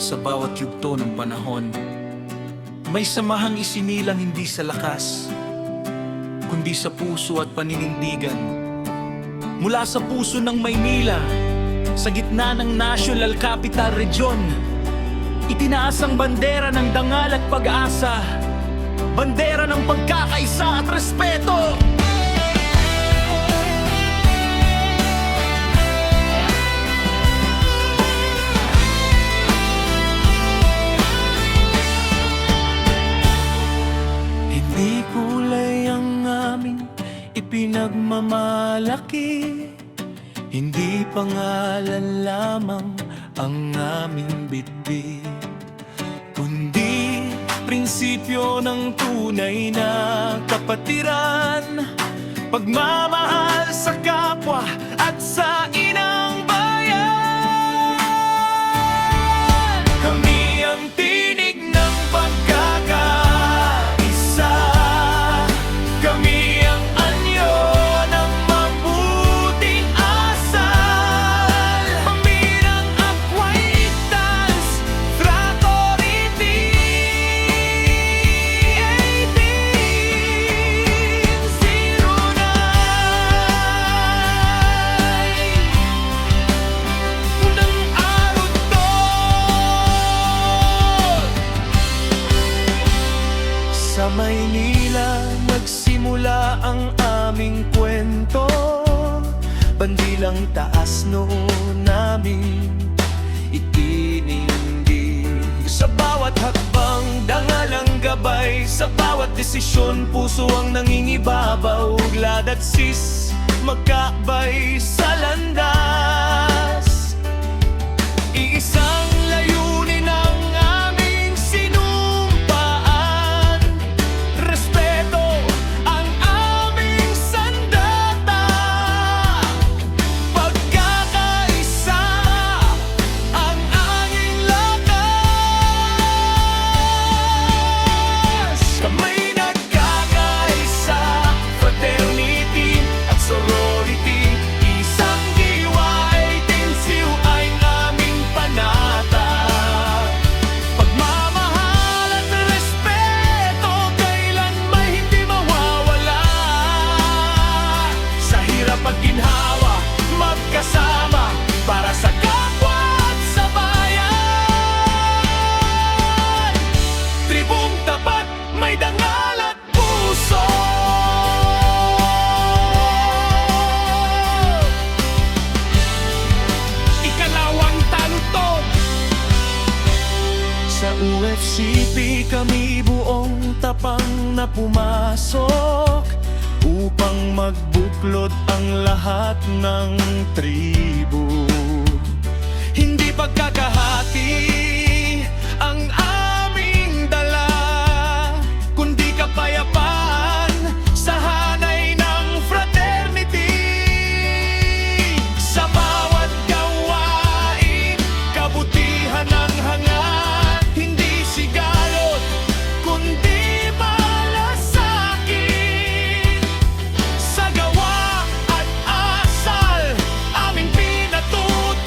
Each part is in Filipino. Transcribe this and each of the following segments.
sa bawat yugto ng panahon. May samahang isinilang hindi sa lakas, kundi sa puso at paninindigan. Mula sa puso ng Maynila, sa gitna ng National Capital Region, itinaas ang bandera ng dangal at pag-asa, bandera ng pagkakaisa at respeto. Hindi kulay ang aming ipinagmamalaki, hindi pangalan lamang ang aming bitbit, kundi prinsipyo ng tunay na kapatiran, pagmamahal sa kapwa at sa inang bayan. Kami ang tinig ng pagkakaisa, kami ang anyo ng mabuting asal, pamirang acquaintance, fraternity, 1809 ng arot to. Sa Maynila nagsimula ang aming kwento, bandilang taas noon namin itinindig. Sa bawat hakbang dangalang gabay, sa bawat desisyon puso ang nangingibabaw, glad at sis magkabay sa landas. Iisang layunin ang aming sinumpaan, respeto ang aming sandata, pagkakaisa ang aming lakas. Kamay nagkakaisa, fraternity at sorority, isang diwa ay tinsiw ay aming panata, pagmamahal at respeto kailan may hindi mawawala. Sa hirap at ginhawa, magkasama para sa kapwa at sa bayan. Tribong tapat, may dangal at puso. Ikalawang talutog. Sa UFCP kami buong tapang na pumasok, upang magbuklod ang lahat ng tribu. Hindi pagkakahati ang aming dala, kundi kapayapaan sa hanay ng fraternity. Sa bawat gawain, kabutihan ang hangat, hindi sigalot, kundi malasakit. Sa gawa at asal, aming pinatutunan,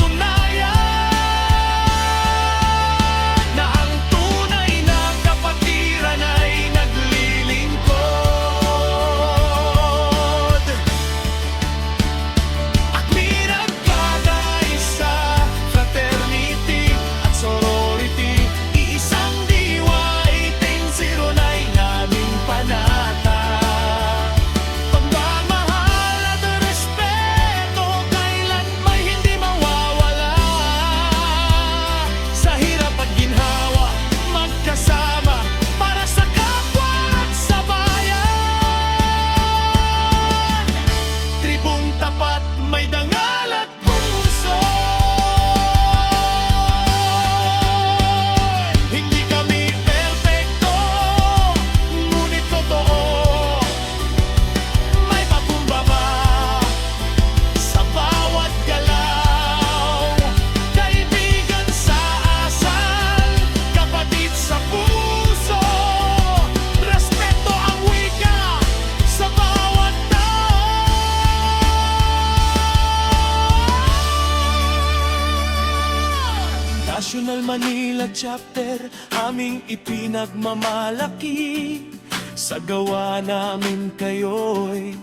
National Manila Chapter, aming ipinagmamalaki. Sa gawa namin kayo'y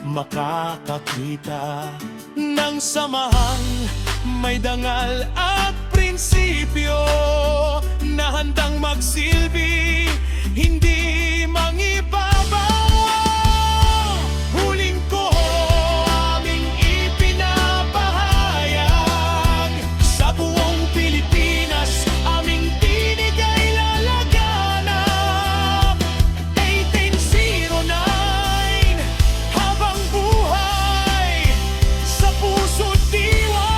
makakakita ng samahang may dangal at prinsipyo na handang magsilbi, hindi mangibabaw. Huling ko aming ipinapahayag sa buong Pilipinas, aming tinig ay lalaganap. 1809, habang buhay sa puso't diwa,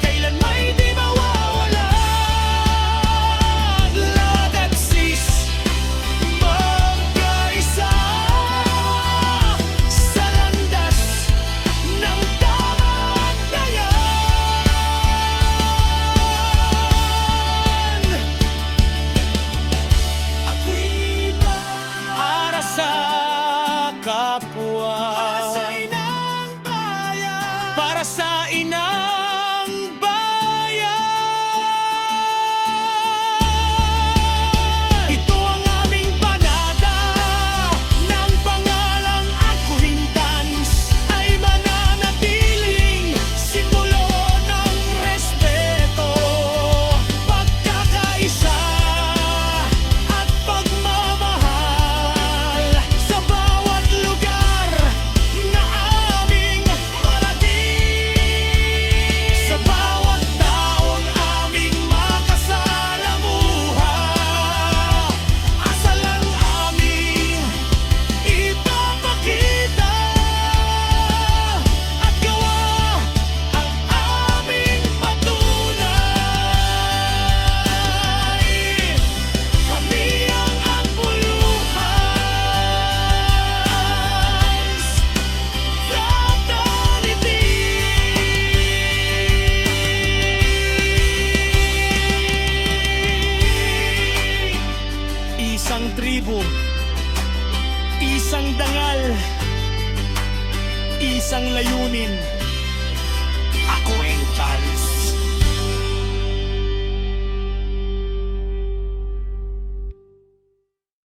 kailan may di mawawala. Lahat sis, magkaisa sa landas ng tamang dayan. Ako'y para sa kapwa, para sa inang bayan, para sa inang bayan. Ito ang aming panata ng pangalang Acquaintance, ay mananatiling simbolo ng respeto, pagkakaisa at pagmamahal sa bawat lugar na aming marating, sa bawat taong aming makasalamuha. Asa lang aming ipapakita at gawa ang aming patunay. Kami ang Ambulance Fraternity. Isang tribo, isang dangal, isang layunin,